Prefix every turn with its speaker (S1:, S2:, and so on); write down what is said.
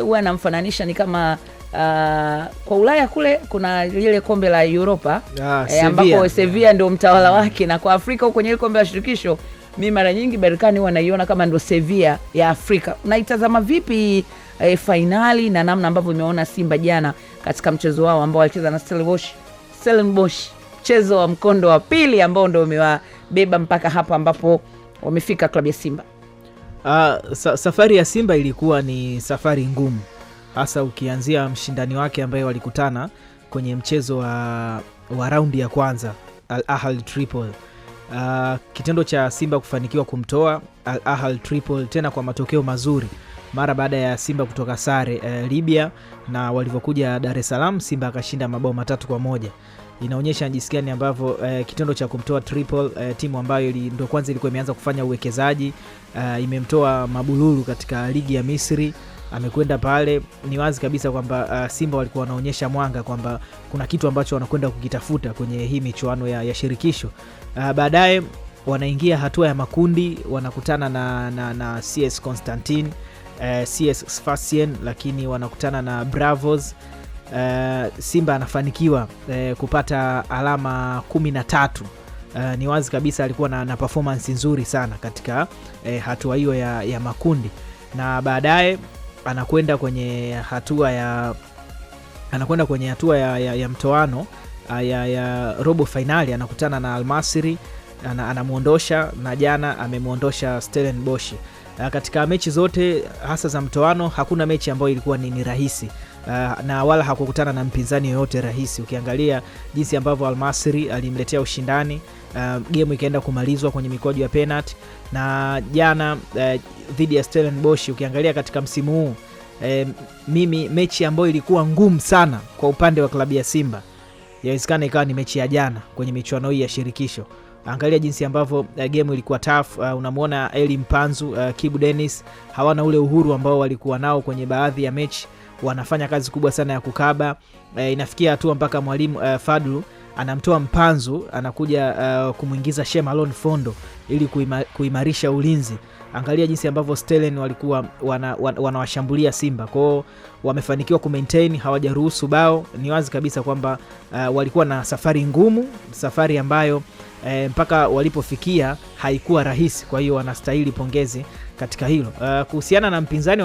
S1: huwa anamfananisha ni kama kwa Ulaya kule kuna lile kombe la Europa ambapo Sevilla ndio mtawala wake, na kwa Afrika huko kwenye ile kombe la shirikisho mimi mara nyingi Berkane huwa naiona kama ndio Sevilla ya Afrika. Unaitazama vipi finali na namna ambavyo umeona Simba jana katika mchezo wao ambao walicheza na Stellenbosch, mchezo wa mkondo wa pili ambao ndio umewabeba mpaka hapa ambapo wamefika klabu ya Simba?
S2: Safari ya Simba ilikuwa ni safari ngumu, hasa ukianzia mshindani wake ambaye walikutana kwenye mchezo wa raundi ya kwanza, Al Ahly Tripoli. Kitendo cha Simba kufanikiwa kumtoa Al Ahly Tripoli tena kwa matokeo mazuri mara baada ya Simba kutoka sare Libya, na walivyokuja Dar es Salaam Simba akashinda mabao 3-1. Inaonyesha jinsi gani ambavyo kitendo cha kumtoa Tripoli, timu ambayo ndio kwanza ilikuwa imeanza kufanya uwekezaji, imemtoa Mabululu katika ligi ya Misri, amekwenda pale. Ni wazi kabisa kwamba Simba walikuwa wanaonyesha mwanga kwamba kuna kitu ambacho wanakwenda kukitafuta kwenye hii michuano ya shirikisho. Baadaye wanaingia hatua ya makundi, wanakutana na CS Constantine, CS Sfaxien, lakini wanakutana na Bravos. Simba anafanikiwa kupata alama 13. Ni wazi kabisa alikuwa na performance nzuri sana katika hatua hiyo ya makundi, na baadaye anakwenda kwenye hatua ya mtoano ya robo finali, anakutana na Al Masry, anamuondosha, na jana amemuondosha Stellenbosch. Katika mechi zote hasa za mtoano hakuna mechi ambayo ilikuwa ni rahisi, na wala hakukutana na mpinzani yoyote rahisi. Ukiangalia jinsi ambavyo Al Masry alimletea ushindani, game ikaenda kumalizwa kwenye mikwaju ya penalty, na jana dhidi ya Stellenbosch, ukiangalia katika msimu huu mimi mechi ambayo ilikuwa ngumu sana kwa upande wa klabu ya Simba yawezekana ikawa ni mechi ya jana kwenye michuano hii ya shirikisho. Angalia jinsi ambavyo game ilikuwa tough. Unamuona Eli Mpanzu, Kibu Dennis hawana ule uhuru ambao walikuwa nao kwenye baadhi ya mechi, wanafanya kazi kubwa sana ya kukaba. Inafikia hatua mpaka mwalimu Fadlu anamtoa Mpanzu, anakuja kumuingiza Shemalon Fondo ili kuimarisha ulinzi. Angalia jinsi ambavyo Stellen walikuwa wanawashambulia Simba. Kwao wamefanikiwa kumaintain, hawajaruhusu bao. Ni wazi kabisa kwamba walikuwa na safari ngumu, safari ambayo mpaka walipofikia haikuwa rahisi. Kwa hiyo wanastahili pongezi katika hilo. Kuhusiana na mpinzani